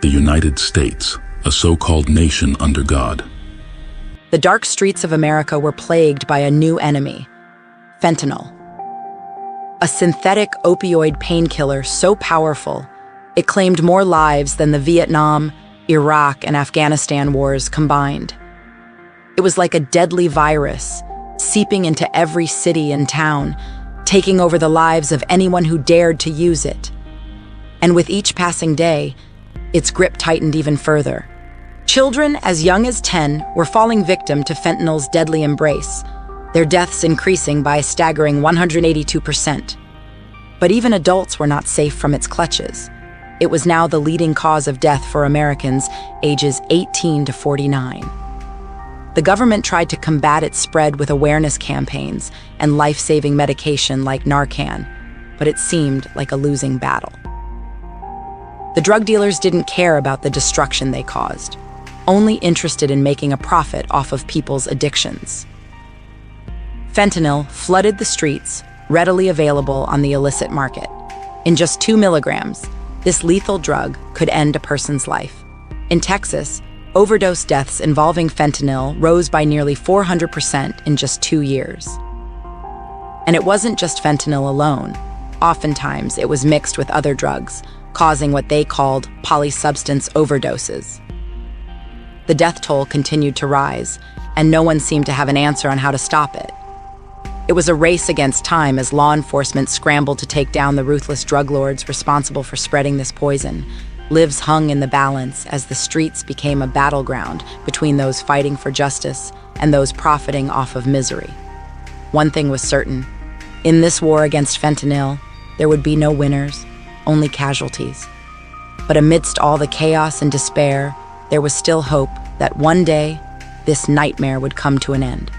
The United States, a so-called nation under God. The dark streets of America were plagued by a new enemy, fentanyl. A synthetic opioid painkiller so powerful, it claimed more lives than the Vietnam, Iraq, and Afghanistan wars combined. It was like a deadly virus, seeping into every city and town, taking over the lives of anyone who dared to use it. And with each passing day, its grip tightened even further. Children as young as 10 were falling victim to fentanyl's deadly embrace, their deaths increasing by a staggering 182%. But even adults were not safe from its clutches. It was now the leading cause of death for Americans ages 18 to 49. The government tried to combat its spread with awareness campaigns and life-saving medication like Narcan, but it seemed like a losing battle. The drug dealers didn't care about the destruction they caused, only interested in making a profit off of people's addictions. Fentanyl flooded the streets, readily available on the illicit market. In just 2 milligrams, this lethal drug could end a person's life. In Texas, overdose deaths involving fentanyl rose by nearly 400% in just 2 years. And it wasn't just fentanyl alone. Oftentimes, it was mixed with other drugs, causing what they called polysubstance overdoses. The death toll continued to rise, and no one seemed to have an answer on how to stop it. It was a race against time as law enforcement scrambled to take down the ruthless drug lords responsible for spreading this poison. Lives hung in the balance as the streets became a battleground between those fighting for justice and those profiting off of misery. One thing was certain: in this war against fentanyl, there would be no winners, only casualties. But amidst all the chaos and despair, there was still hope that one day, this nightmare would come to an end.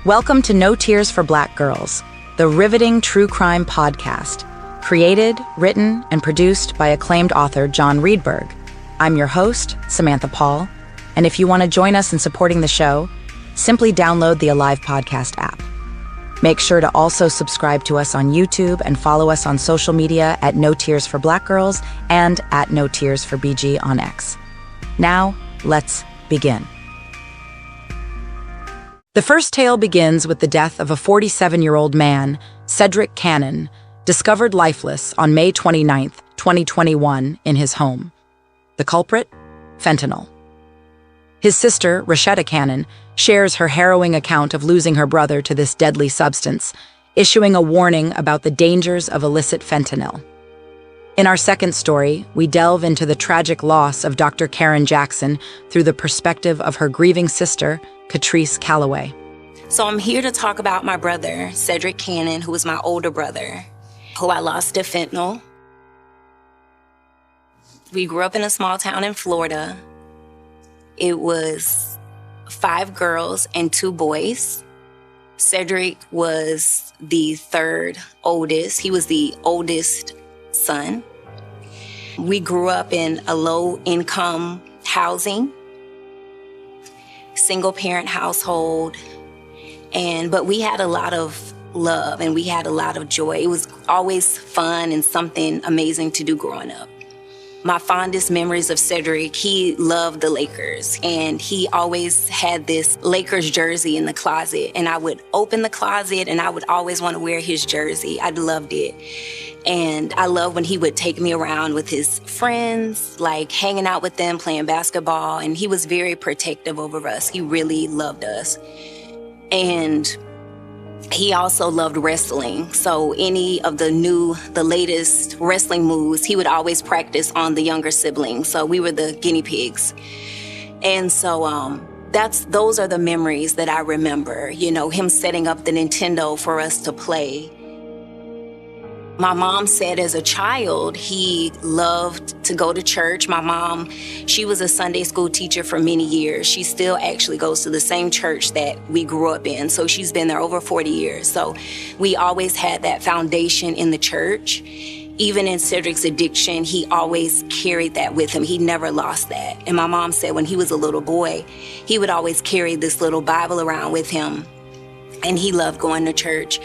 Welcome to No Tears for Black Girls, the riveting true crime podcast, created, written, and produced by acclaimed author John Reedberg. I'm your host, Samantha Paul, and if you want to join us in supporting the show, simply download the Alive Podcast app. Make sure to also subscribe to us on YouTube and follow us on social media at No Tears for Black Girls and at No Tears for BG on X. Now, let's begin. The first tale begins with the death of a 47-year-old man, Cedric Cannon, discovered lifeless on May 29, 2021, in his home. The culprit? Fentanyl. His sister, Rashetta Cannon, shares her harrowing account of losing her brother to this deadly substance, issuing a warning about the dangers of illicit fentanyl. In our second story, we delve into the tragic loss of Dr. Karen Jackson through the perspective of her grieving sister, Catrice Calloway. So I'm here to talk about my brother, Cedric Cannon, who was my older brother, who I lost to fentanyl. We grew up in a small town in Florida. It was 5 girls and 2 boys. Cedric was the third oldest. He was the oldest son. We grew up in a low-income housing, single-parent household, but we had a lot of love and we had a lot of joy. It was always fun and something amazing to do growing up. My fondest memories of Cedric, he loved the Lakers, and he always had this Lakers jersey in the closet, and I would open the closet and I would always want to wear his jersey. I loved it. And I loved when he would take me around with his friends, like hanging out with them, playing basketball, and he was very protective over us. He really loved us. And he also loved wrestling. So any of the latest wrestling moves, he would always practice on the younger siblings. So we were the guinea pigs. And so those are the memories that I remember, him setting up the Nintendo for us to play. My mom said as a child, he loved to go to church. My mom, she was a Sunday school teacher for many years. She still actually goes to the same church that we grew up in. So she's been there over 40 years. So we always had that foundation in the church. Even in Cedric's addiction, he always carried that with him. He never lost that. And my mom said when he was a little boy, he would always carry this little Bible around with him. And he loved going to church.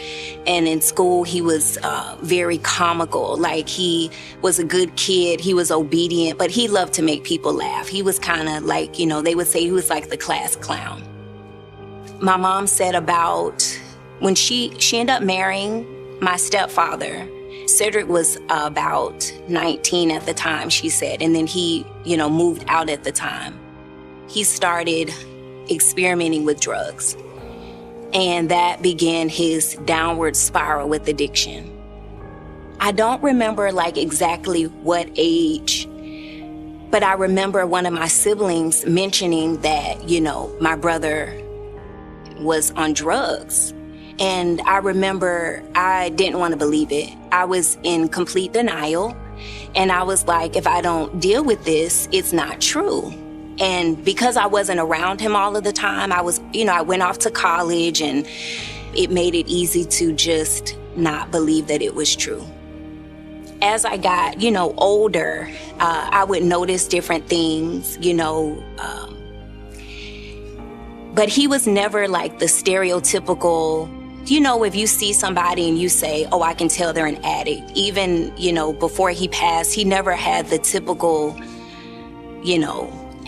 And in school, he was very comical. Like, he was a good kid. He was obedient, but he loved to make people laugh. He was kind of like, they would say he was like the class clown. My mom said about when she ended up marrying my stepfather. Cedric was about 19 at the time, she said. And then he, moved out at the time. He started experimenting with drugs. And that began his downward spiral with addiction. I don't remember exactly what age, but I remember one of my siblings mentioning that, my brother was on drugs. And I remember I didn't want to believe it. I was in complete denial. And I was like, if I don't deal with this, it's not true. And because I wasn't around him all of the time, I went off to college, and it made it easy to just not believe that it was true. As I got, older, I would notice different things, but he was never like the stereotypical, if you see somebody and you say, oh, I can tell they're an addict. Even, before he passed, he never had the typical,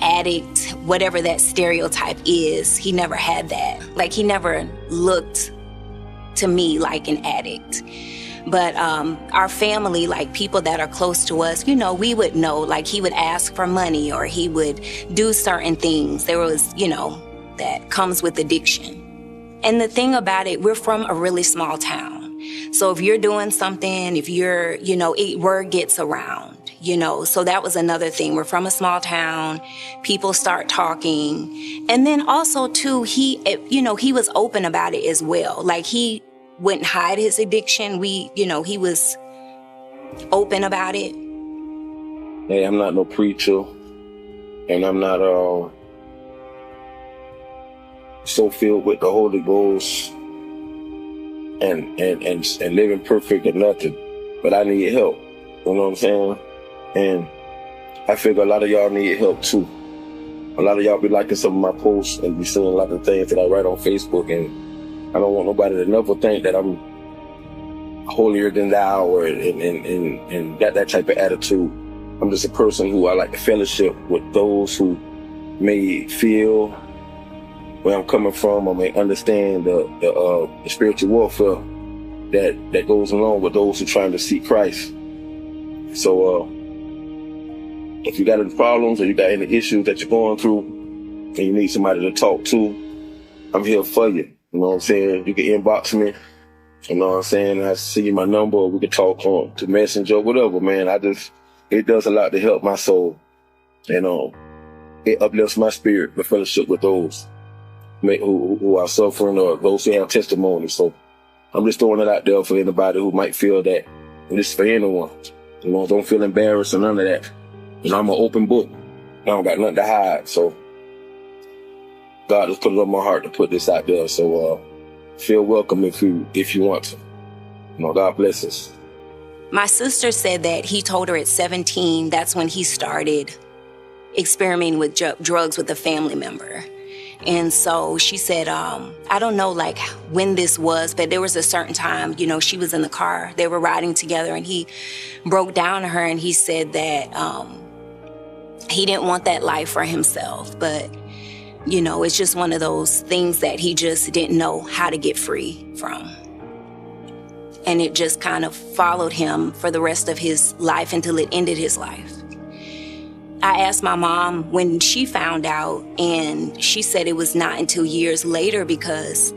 addict, whatever that stereotype is. He never had that. Like, he never looked to me like an addict. But our family, like people that are close to us, we would know, like he would ask for money or he would do certain things. There was, that comes with addiction. And the thing about it, we're from a really small town. So if you're doing something, if you're, word gets around, so that was another thing. We're from a small town. People start talking. And then also too, he was open about it as well. Like, he wouldn't hide his addiction. He was open about it. Hey, I'm not no preacher, and I'm not so filled with the Holy Ghost and living perfect or nothing. But I need help. You know what I'm saying? And I figure a lot of y'all need help too. A lot of y'all be liking some of my posts and be seeing a lot of things that I write on Facebook, and I don't want nobody to never think that I'm holier than thou or and got that type of attitude. I'm just a person who I like to fellowship with those who may feel where I'm coming from, or may understand the spiritual warfare that goes along with those who are trying to seek Christ. So if you got any problems or you got any issues that you're going through and you need somebody to talk to, I'm here for you. You know what I'm saying? You can inbox me. You know what I'm saying? I see my number, or we can talk on to Messenger, whatever, man. It does a lot to help my soul. And it uplifts my spirit, the fellowship with those who are suffering or those who have testimony. So I'm just throwing it out there for anybody who might feel that this is for anyone. Don't feel embarrassed or none of that. I'm an open book. I don't got nothing to hide. So God just put it on my heart to put this out there. So feel welcome if you want to. God bless us. My sister said that he told her at 17, that's when he started experimenting with drugs with a family member. And so she said, I don't know when this was, but there was a certain time, she was in the car, they were riding together, and he broke down to her and he said that he didn't want that life for himself, but it's just one of those things that he just didn't know how to get free from. And it just kind of followed him for the rest of his life until it ended his life. I asked my mom when she found out, and she said it was not until years later because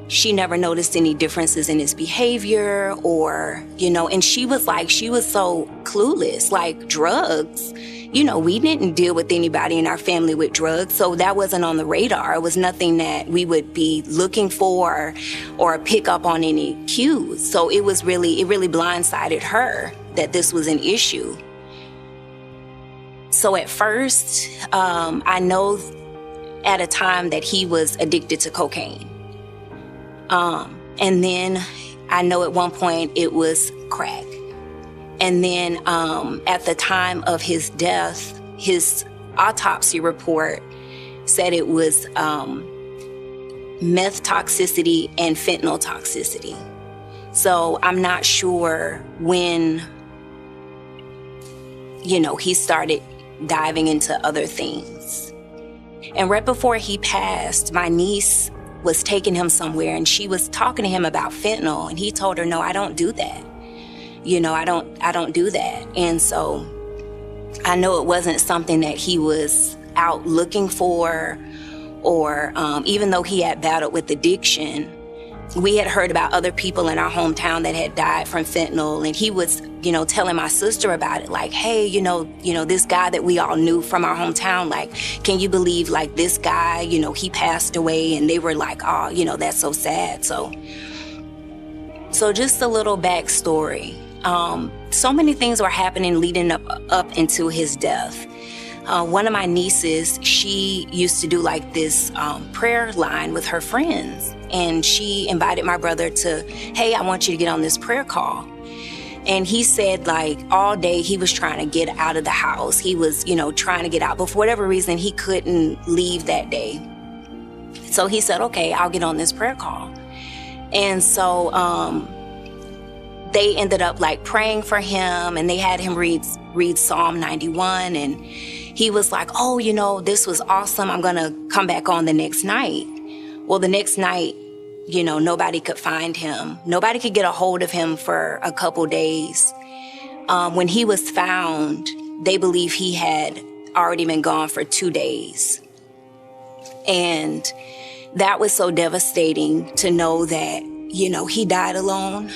she never noticed any differences in his behavior or, and she was so clueless, like drugs. We didn't deal with anybody in our family with drugs, so that wasn't on the radar. It was nothing that we would be looking for or pick up on any cues. So it really blindsided her that this was an issue. So at first, I know at a time that he was addicted to cocaine. And then I know at one point it was crack. And then at the time of his death, his autopsy report said it was meth toxicity and fentanyl toxicity. So I'm not sure when, he started diving into other things. And right before he passed, my niece was taking him somewhere and she was talking to him about fentanyl, and he told her, no, I don't do that. I don't do that. And so I know it wasn't something that he was out looking for, or even though he had battled with addiction, we had heard about other people in our hometown that had died from fentanyl, and he was, telling my sister about it, like, hey, this guy that we all knew from our hometown, like, can you believe, like, this guy, he passed away? And they were like, oh, that's so sad. So just a little backstory. So many things were happening leading up into his death. One of my nieces, she used to do like this prayer line with her friends. And she invited my brother to, hey, I want you to get on this prayer call. And he said, like, all day he was trying to get out of the house. He was, trying to get out. But for whatever reason, he couldn't leave that day. So he said, okay, I'll get on this prayer call. And so they ended up like praying for him, and they had him read Psalm 91. And he was like, oh, this was awesome. I'm going to come back on the next night. Well, the next night, nobody could find him. Nobody could get a hold of him for a couple days. When he was found, they believe he had already been gone for 2 days. And that was so devastating to know that, he died alone.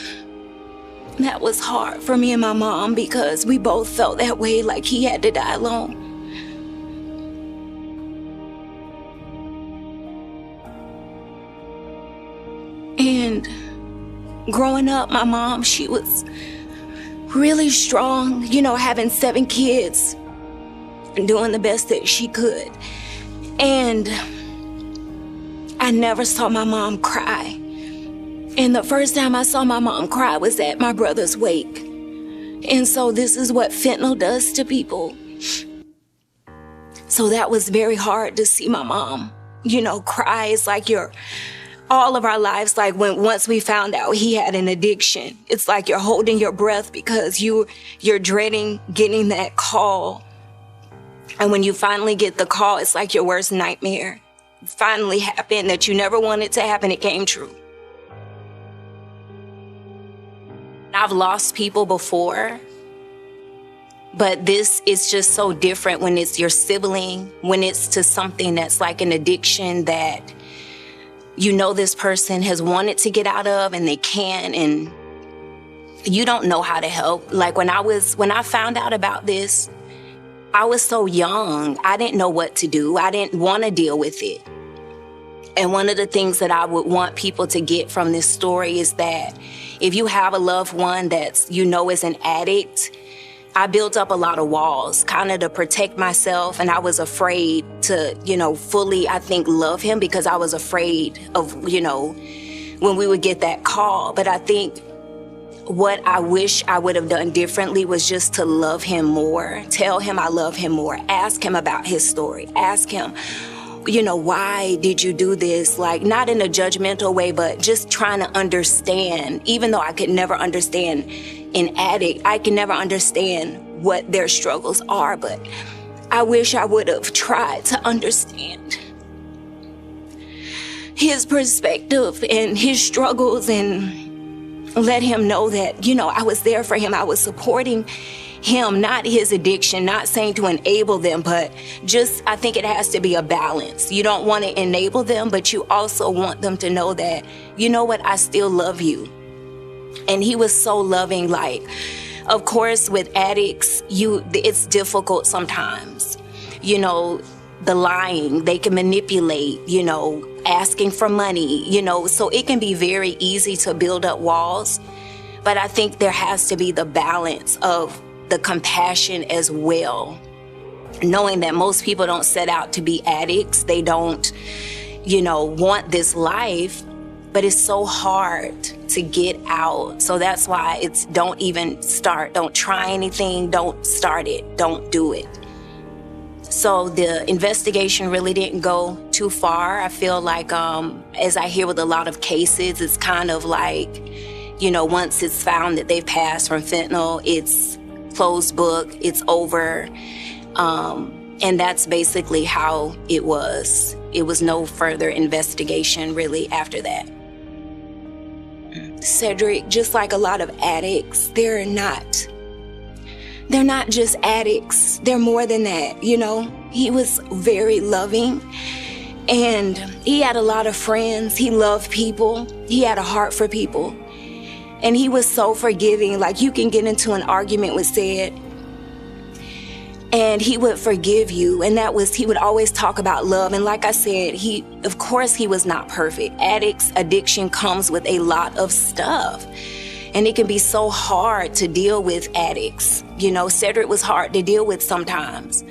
That was hard for me and my mom because we both felt that way, like he had to die alone. And growing up, my mom, she was really strong, having 7 kids and doing the best that she could. And I never saw my mom cry. And the first time I saw my mom cry was at my brother's wake. And so this is what fentanyl does to people. So that was very hard to see my mom, cry. It's like all of our lives, like once we found out he had an addiction, it's like you're holding your breath because you're dreading getting that call. And when you finally get the call, it's like your worst nightmare. It finally happened that you never wanted to happen. It came true. I've lost people before, but this is just so different when it's your sibling, when it's to something that's like an addiction that this person has wanted to get out of and they can't, and you don't know how to help. Like when I found out about this, I was so young. I didn't know what to do. I didn't want to deal with it. And one of the things that I would want people to get from this story is that if you have a loved one that's, is an addict, I built up a lot of walls kind of to protect myself. And I was afraid to, fully, I think, love him because I was afraid of, when we would get that call. But I think what I wish I would have done differently was just to love him more, tell him I love him more, ask him about his story, ask him, why did you do this? Like, not in a judgmental way, but just trying to understand. Even though I could never understand an addict, I can never understand what their struggles are, but I wish I would have tried to understand his perspective and his struggles and let him know that, I was there for him. I was supporting him, not his addiction, not saying to enable them, but just, I think it has to be a balance. You don't want to enable them, but you also want them to know that, I still love you. And he was so loving. Like, of course, with addicts, it's difficult sometimes. The lying, they can manipulate, asking for money, so it can be very easy to build up walls. But I think there has to be the balance of the compassion as well, knowing that most people don't set out to be addicts. They don't, want this life, but it's so hard to get out. So that's why it's don't even start. Don't try anything. Don't start it. Don't do it. So the investigation really didn't go too far. I feel like, as I hear with a lot of cases, it's kind of like, once it's found that they've passed from fentanyl, it's closed book, it's over. And that's basically how it was. It was no further investigation really after that. Cedric, just like a lot of addicts, they're not just addicts. They're more than that, He was very loving, and he had a lot of friends. He loved people. He had a heart for people. And he was so forgiving. Like, you can get into an argument with Ced, and he would forgive you. And he would always talk about love. And like I said, of course he was not perfect. Addiction comes with a lot of stuff. And it can be so hard to deal with addicts. Cedric was hard to deal with sometimes.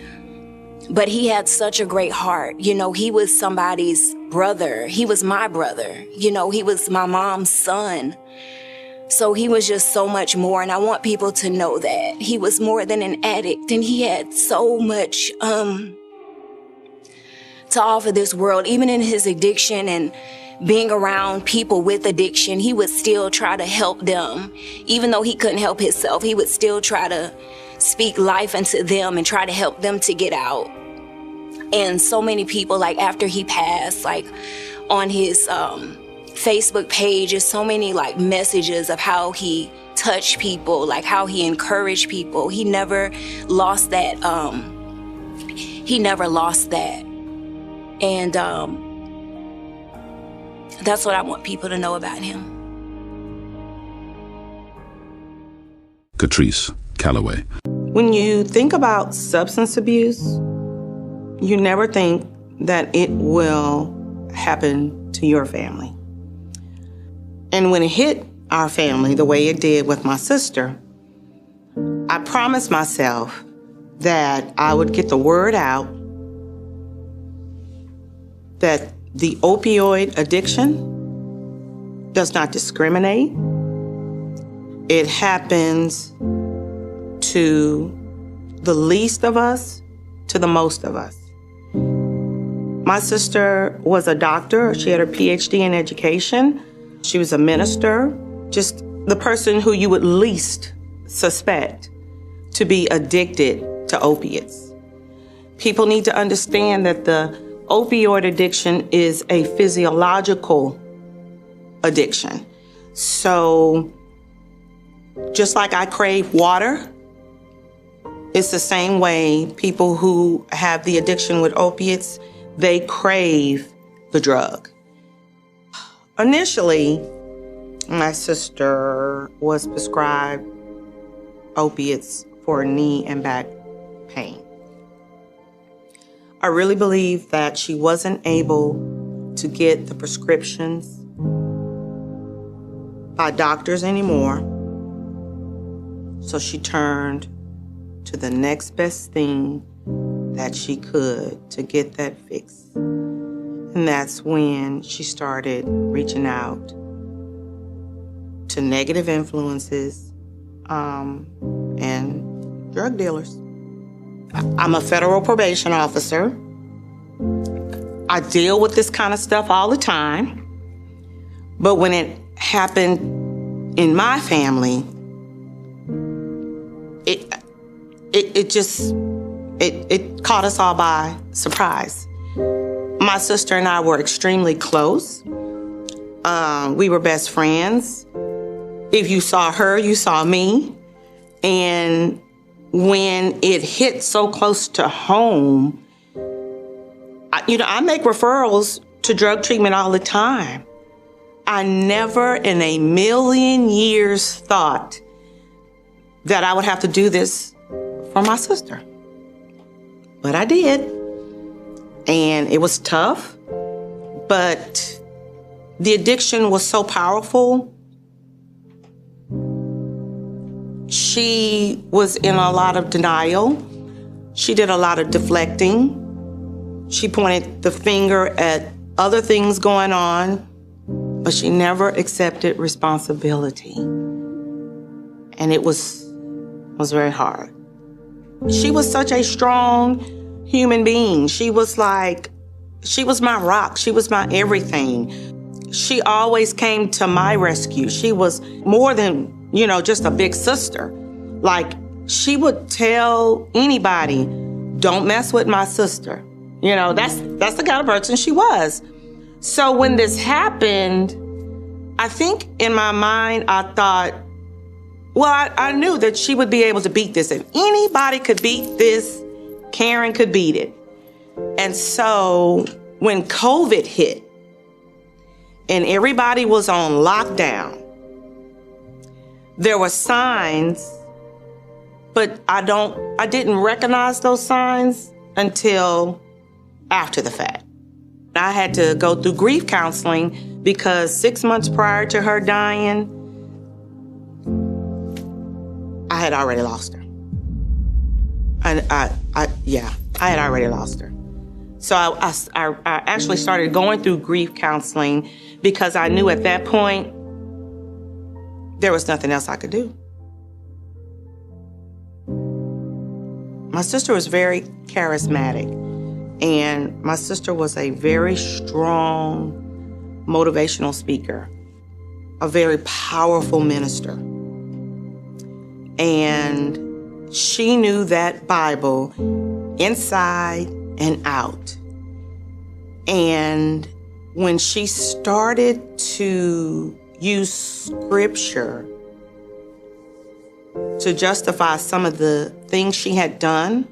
But he had such a great heart. He was somebody's brother. He was my brother. He was my mom's son. So he was just so much more, and I want people to know that. He was more than an addict, and he had so much to offer this world. Even in his addiction and being around people with addiction, he would still try to help them. Even though he couldn't help himself, he would still try to speak life into them and try to help them to get out. And so many people, like after he passed, like on his Facebook page, is so many like messages of how he touched people, like how he encouraged people. He never lost that. And that's what I want people to know about him. Catrice Calloway. When you think about substance abuse, you never think that it will happen to your family. And when it hit our family the way it did with my sister, I promised myself that I would get the word out that the opioid addiction does not discriminate. It happens to the least of us to the most of us. My sister was a doctor. She had her PhD in education. She was a minister, just the person who you would least suspect to be addicted to opiates. People need to understand that the opioid addiction is a physiological addiction. So just like I crave water, it's the same way people who have the addiction with opiates, they crave the drug. Initially, my sister was prescribed opiates for knee and back pain. I really believe that she wasn't able to get the prescriptions by doctors anymore, so she turned to the next best thing that she could to get that fix. And that's when she started reaching out to negative influences and drug dealers. I'm a federal probation officer. I deal with this kind of stuff all the time. But when it happened in my family, it caught us all by surprise. My sister and I were extremely close. We were best friends. If you saw her, you saw me. And when it hit so close to home, I make referrals to drug treatment all the time. I never in a million years thought that I would have to do this for my sister. But I did. And it was tough, but the addiction was so powerful. She was in a lot of denial. She did a lot of deflecting. She pointed the finger at other things going on, but she never accepted responsibility. And it was very hard. She was such a strong human being. She was She was my rock. She was my everything. She always came to my rescue. She was more than, just a big sister. Like, she would tell anybody, don't mess with my sister. That's the kind of person she was. So when this happened, I think in my mind, I thought, well, I knew that she would be able to beat this. If anybody could beat this, Karen could beat it. And so when COVID hit and everybody was on lockdown, there were signs, but I didn't recognize those signs until after the fact. I had to go through grief counseling because 6 months prior to her dying, I had already lost her. I had already lost her. So I actually started going through grief counseling because I knew at that point there was nothing else I could do. My sister was very charismatic, and my sister was a very strong motivational speaker, a very powerful minister. And she knew that Bible inside and out. And when she started to use scripture to justify some of the things she had done,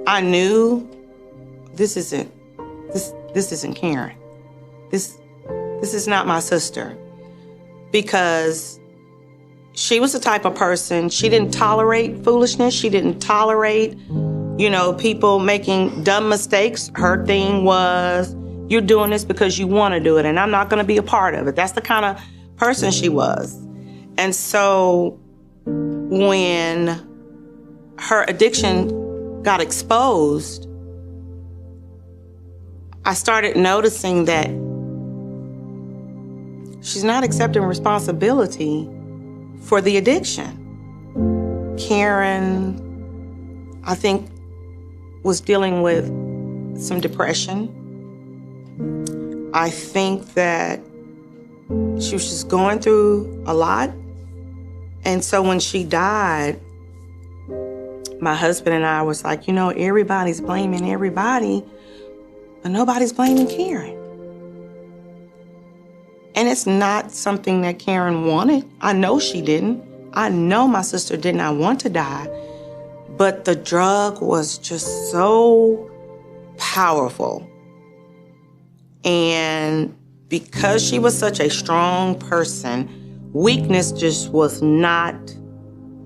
I knew this isn't Karen. This is not my sister. Because she was the type of person, she didn't tolerate foolishness. She didn't tolerate, people making dumb mistakes. Her thing was, you're doing this because you want to do it, and I'm not going to be a part of it. That's the kind of person she was. And so when her addiction got exposed, I started noticing that she's not accepting responsibility for the addiction. Karen, I think, was dealing with some depression. I think that she was just going through a lot. And so when she died, my husband and I was like, everybody's blaming everybody, but nobody's blaming Karen. And it's not something that Karen wanted. I know she didn't. I know my sister did not want to die. But the drug was just so powerful. And because she was such a strong person, weakness just was not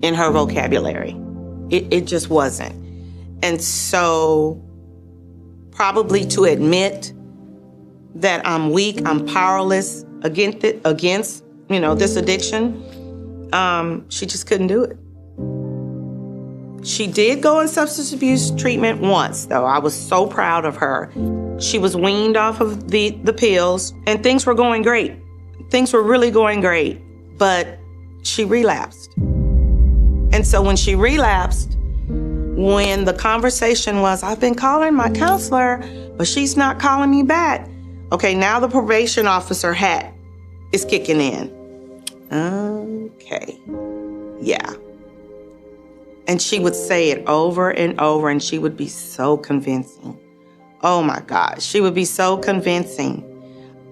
in her vocabulary. It just wasn't. And so probably to admit that I'm weak, I'm powerless against this addiction, she just couldn't do it. She did go in substance abuse treatment once, though. I was so proud of her. She was weaned off of the pills, and things were going great. Things were really going great, but she relapsed. And so when she relapsed, when the conversation was, I've been calling my counselor, but she's not calling me back. Okay, now the probation officer hat is kicking in. Okay, yeah. And she would say it over and over, and she would be so convincing. Oh my God, she would be so convincing.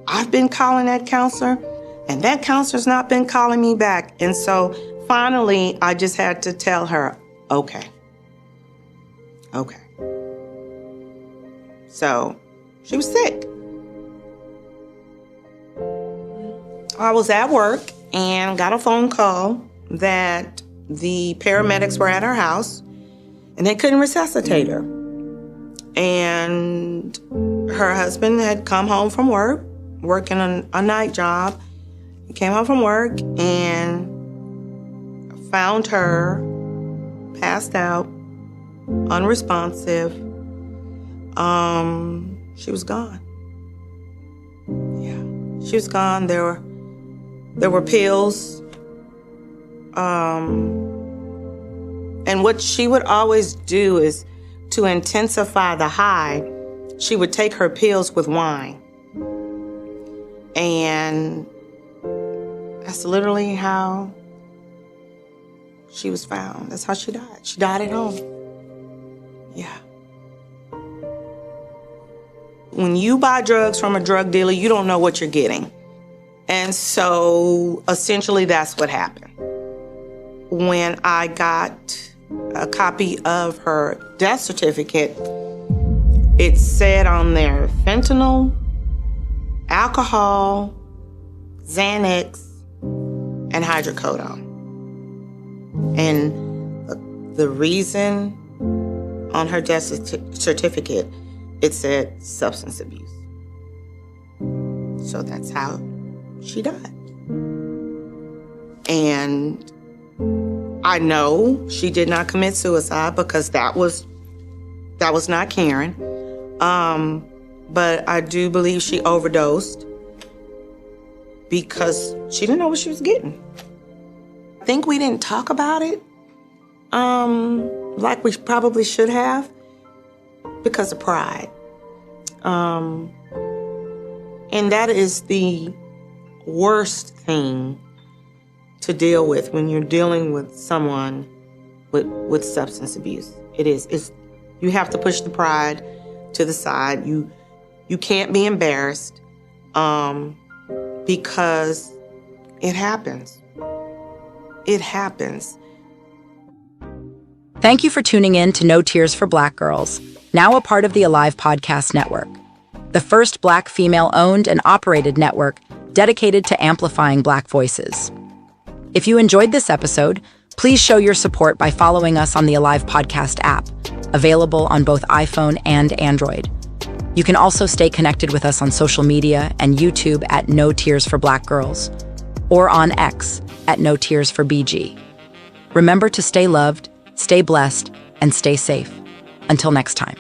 I've been calling that counselor, and that counselor's not been calling me back. And so finally, I just had to tell her, okay. So she was sick. I was at work and got a phone call that the paramedics were at her house and they couldn't resuscitate her. And her husband had come home from work, working a night job. He came home from work and found her passed out, unresponsive. She was gone. Yeah, she was gone. There were pills. And what she would always do is to intensify the high, she would take her pills with wine. And that's literally how she was found. That's how she died. She died at home. Yeah. When you buy drugs from a drug dealer, you don't know what you're getting. And so essentially that's what happened. When I got a copy of her death certificate, it said on there fentanyl, alcohol, Xanax, and hydrocodone. And the reason on her death certificate, it said substance abuse. So that's how she died. And I know she did not commit suicide because that was not Karen. But I do believe she overdosed because she didn't know what she was getting. I think we didn't talk about it like we probably should have because of pride. And that is the worst thing to deal with when you're dealing with someone with substance abuse. You have to push the pride to the side. You can't be embarrassed because it happens. It happens. Thank you for tuning in to No Tears for Black Girls, now a part of the Alive Podcast Network, the first Black female-owned and operated network dedicated to amplifying Black voices. If you enjoyed this episode, please show your support by following us on the Alive Podcast app, available on both iPhone and Android. You can also stay connected with us on social media and YouTube at No Tears for Black Girls, or on X at No Tears for BG. Remember to stay loved, stay blessed, and stay safe. Until next time.